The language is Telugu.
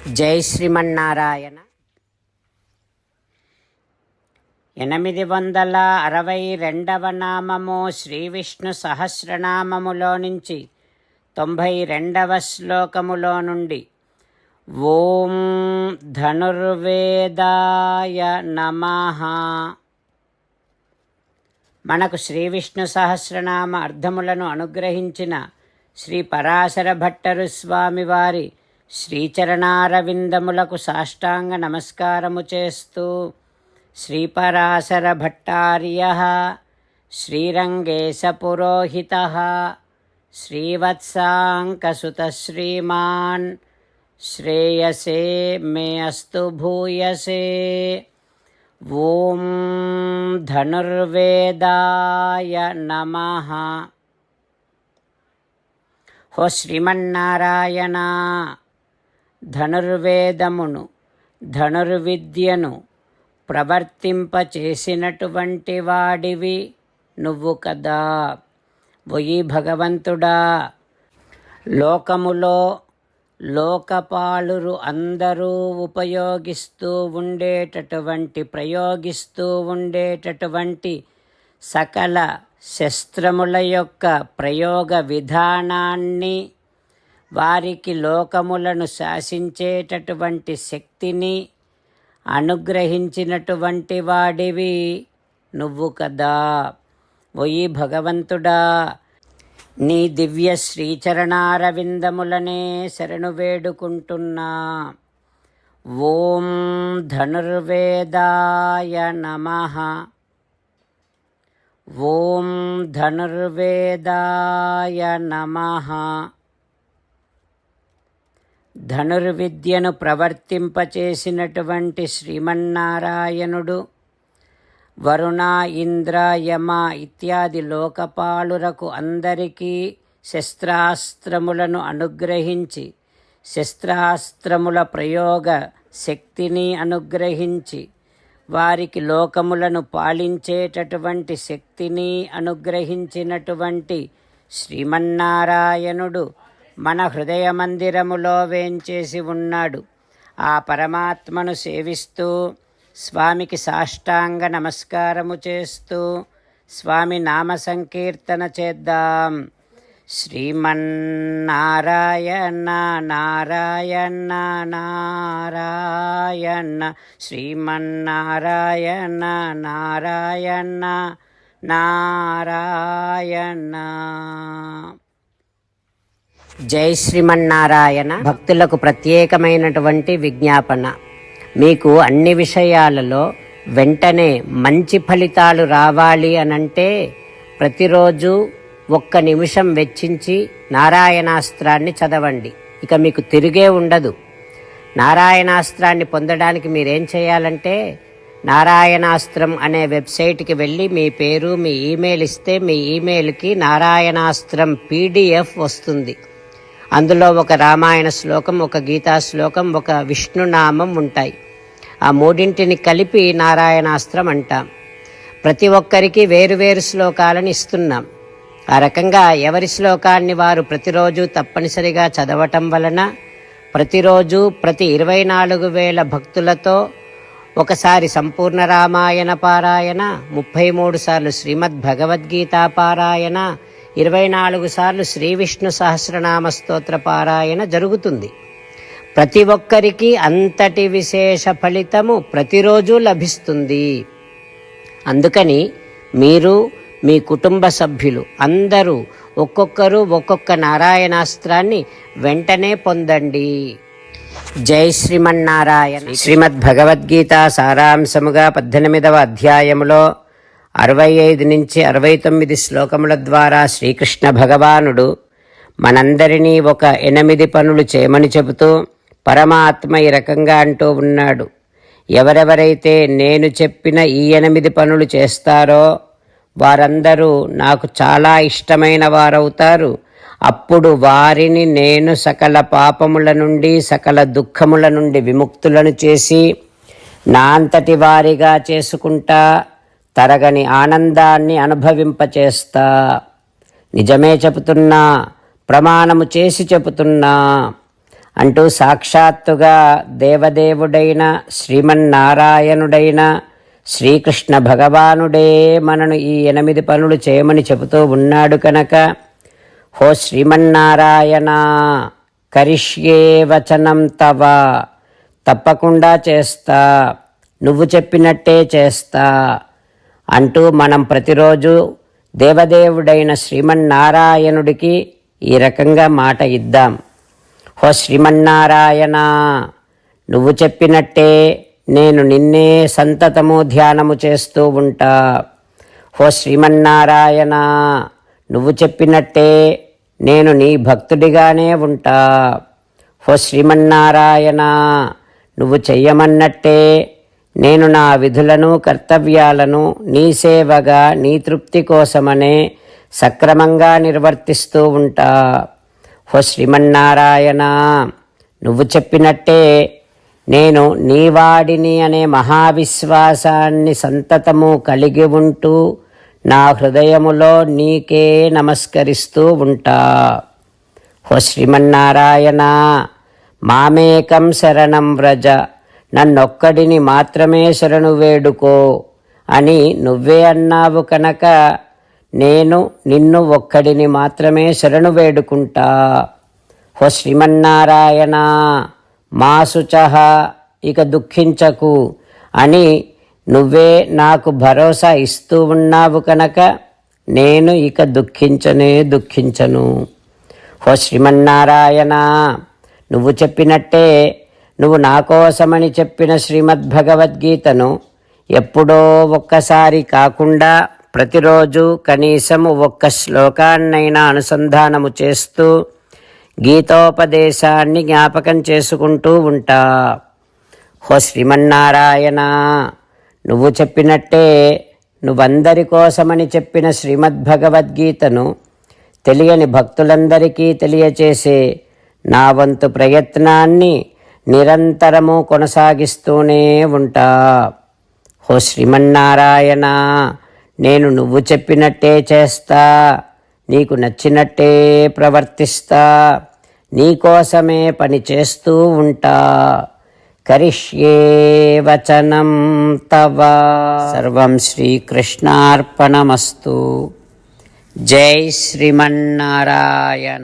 జై శ్రీమన్నారాయణ. 862వ నామము శ్రీ విష్ణు సహస్రనామములో నుంచి 92వ శ్లోకములో నుండి ఓం ధనుర్వేదాయ నమః. మనకు శ్రీ విష్ణు సహస్రనామ అర్థములను అనుగ్రహించిన శ్రీ పరాశర భట్టరు స్వామివారి శ్రీచరణారవిందములకు సాష్టాంగ నమస్కారము చేస్తూ శ్రీపరాశర భట్టార్యః శ్రీరంగేశ పురోహితః శ్రీవత్సాంకసుత శ్రీమాన్ శ్రేయసే మే అస్తు భూయసే. ఓం ధనుర్వేదాయ నమః. హో శ్రీమన్నారాయణ, ధనుర్వేదమును ధనుర్విద్యను ప్రవర్తింపచేసినటువంటి వాడివి నువ్వు కదా. ఓయి భగవంతుడా, లోకములో లోకపాలురు అందరూ ప్రయోగిస్తూ ఉండేటటువంటి సకల శస్త్రముల యొక్క ప్రయోగ విధానాన్ని, వారికి లోకములను శాసించేటటువంటి శక్తిని అనుగ్రహించినటువంటి వాడివి నువ్వు కదా. ఓయి భగవంతుడా, నీ దివ్య శ్రీచరణారవిందములనే శరణు వేడుకుంటున్నా. ఓం ధనుర్వేదాయ నమః. ఓం ధనుర్వేదాయ నమః. ధనుర్విద్యను ప్రవర్తింపచేసినటువంటి శ్రీమన్నారాయణుడు వరుణ, ఇంద్ర, యమ ఇత్యాది లోకపాలురకు అందరికీ శస్త్రాస్త్రములను అనుగ్రహించి, శస్త్రాస్త్రముల ప్రయోగ శక్తిని అనుగ్రహించి, వారికి లోకములను పాలించేటటువంటి శక్తిని అనుగ్రహించినటువంటి శ్రీమన్నారాయణుడు మన హృదయ మందిరములో వేంచేసి ఉన్నాడు. ఆ పరమాత్మను సేవిస్తూ స్వామికి సాష్టాంగ నమస్కారము చేస్తూ స్వామి నామ సంకీర్తన చేద్దాం. శ్రీమన్నారాయణ నారాయణ నారాయణ, శ్రీమన్నారాయణ నారాయణ నారాయణ. జై శ్రీమన్నారాయణ. భక్తులకు ప్రత్యేకమైనటువంటి విజ్ఞాపన. మీకు అన్ని విషయాలలో వెంటనే మంచి ఫలితాలు రావాలి అనంటే ప్రతిరోజు 1 నిమిషం వెచ్చించి నారాయణాస్త్రాన్ని చదవండి. ఇక మీకు తిరిగే ఉండదు. నారాయణాస్త్రాన్ని పొందడానికి మీరేం చేయాలంటే, నారాయణాస్త్రం అనే వెబ్సైట్కి వెళ్ళి మీ పేరు, మీ ఈమెయిల్ ఇస్తే మీ ఈమెయిల్కి నారాయణాస్త్రం PDF వస్తుంది. అందులో ఒక రామాయణ శ్లోకం, ఒక గీతా శ్లోకం, ఒక విష్ణునామం ఉంటాయి. ఆ మూడింటిని కలిపి నారాయణాస్త్రం అంటాం. ప్రతి ఒక్కరికి వేరువేరు శ్లోకాలను ఇస్తున్నాం. ఆ రకంగా ఎవరి శ్లోకాన్ని వారు ప్రతిరోజు తప్పనిసరిగా చదవటం వలన ప్రతిరోజు ప్రతి 24,000 భక్తులతో ఒకసారి సంపూర్ణ రామాయణ పారాయణ, 33 సార్లు శ్రీమద్ భగవద్గీత పారాయణ, 24 సార్లు శ్రీ విష్ణు సహస్రనామ స్తోత్ర పారాయణ జరుగుతుంది. ప్రతి ఒక్కరికి అంతటి విశేష ఫలితము ప్రతిరోజు లభిస్తుంది. అందుకని మీరు, మీ కుటుంబ సభ్యులు అందరూ ఒక్కొక్కరు ఒక్కొక్క నారాయణాస్త్రాన్ని వెంటనే పొందండి. జై శ్రీమన్నారాయణ. శ్రీమద్ భగవద్గీత సారాంశముగా 18వ అధ్యాయములో 65 నుంచి 69 శ్లోకముల ద్వారా శ్రీకృష్ణ భగవానుడు మనందరినీ ఒక 8 పనులు చేయమని చెబుతూ పరమాత్మ ఈ రకంగా అంటూ ఉన్నాడు. ఎవరెవరైతే నేను చెప్పిన ఈ 8 పనులు చేస్తారో వారందరూ నాకు చాలా ఇష్టమైన వారవుతారు. అప్పుడు వారిని నేను సకల పాపముల నుండి, సకల దుఃఖముల నుండి విముక్తులను చేసి నా అంతటి వారిగా చేసుకుంటా, తరగని ఆనందాన్ని అనుభవింపచేస్తా. నిజమే చెబుతున్నా, ప్రమాణము చేసి చెబుతున్నా. అంటూ సాక్షాత్తుగా దేవదేవుడైన శ్రీమన్నారాయణుడైన శ్రీకృష్ణ భగవానుడే మనను ఈ 8 పనులు చేయమని చెబుతూ ఉన్నాడు కనుక, హో శ్రీమన్నారాయణ, కరిష్యే వచనం తవ, తప్పకుండా చేస్తా, నువ్వు చెప్పినట్టే చేస్తా అంటూ మనం ప్రతిరోజు దేవదేవుడైన శ్రీమన్నారాయణుడికి ఈ రకంగా మాట ఇద్దాం. హో శ్రీమన్నారాయణ, నువ్వు చెప్పినట్టే నేను నిన్నే సంతతము ధ్యానము చేస్తూ ఉంటా. హో శ్రీమన్నారాయణ, నువ్వు చెప్పినట్టే నేను నీ భక్తుడిగానే ఉంటా. హో శ్రీమన్నారాయణ, నువ్వు చెయ్యమన్నట్టే నేను నా విధులను కర్తవ్యాలను నీ సేవగా నీ తృప్తి కోసమనే సక్రమంగా నిర్వర్తిస్తూ ఉంటా. హో శ్రీమన్నారాయణ, నువ్వు చెప్పినట్టే నేను నీవాడిని అనే మహావిశ్వాసాన్ని సంతతము కలిగి ఉంటూ నా హృదయములో నీకే నమస్కరిస్తూ ఉంటా. హో శ్రీమన్నారాయణ, మామేకం శరణం వ్రజ, నన్నొక్కడిని మాత్రమే శరణు వేడుకో అని నువ్వే అన్నావు కనుక నేను నిన్ను ఒక్కడిని మాత్రమే శరణు వేడుకుంటా. హో శ్రీమన్నారాయణ, మా శుచః, ఇక దుఃఖించకు అని నువ్వే నాకు భరోసా ఇస్తూ ఉన్నావు కనుక నేను ఇక దుఃఖించను. హో శ్రీమన్నారాయణ, నువ్వు చెప్పినట్టే నువ్వు నా కోసమని చెప్పిన శ్రీమద్భగవద్గీతను ఎప్పుడో ఒక్కసారి కాకుండా ప్రతిరోజు కనీసము ఒక్క శ్లోకాన్నైనా అనుసంధానము చేస్తూ గీతోపదేశాన్ని జ్ఞాపకం చేసుకుంటూ ఉంటా. హో శ్రీమన్నారాయణ, నువ్వు చెప్పినట్టే నువ్వందరి కోసమని చెప్పిన శ్రీమద్భగవద్గీతను తెలియని భక్తులందరికీ తెలియచేసే నా వంతు ప్రయత్నాన్ని నిరంతరము కొనసాగిస్తూనే ఉంటా. హో శ్రీమన్నారాయణ, నేను నువ్వు చెప్పినట్టే చేస్తా, నీకు నచ్చినట్టే ప్రవర్తిస్తా, నీకోసమే పని చేస్తూ ఉంటా. కరిష్యే వచనం తవ. సర్వం శ్రీకృష్ణార్పణమస్తు. జై శ్రీమన్నారాయణ.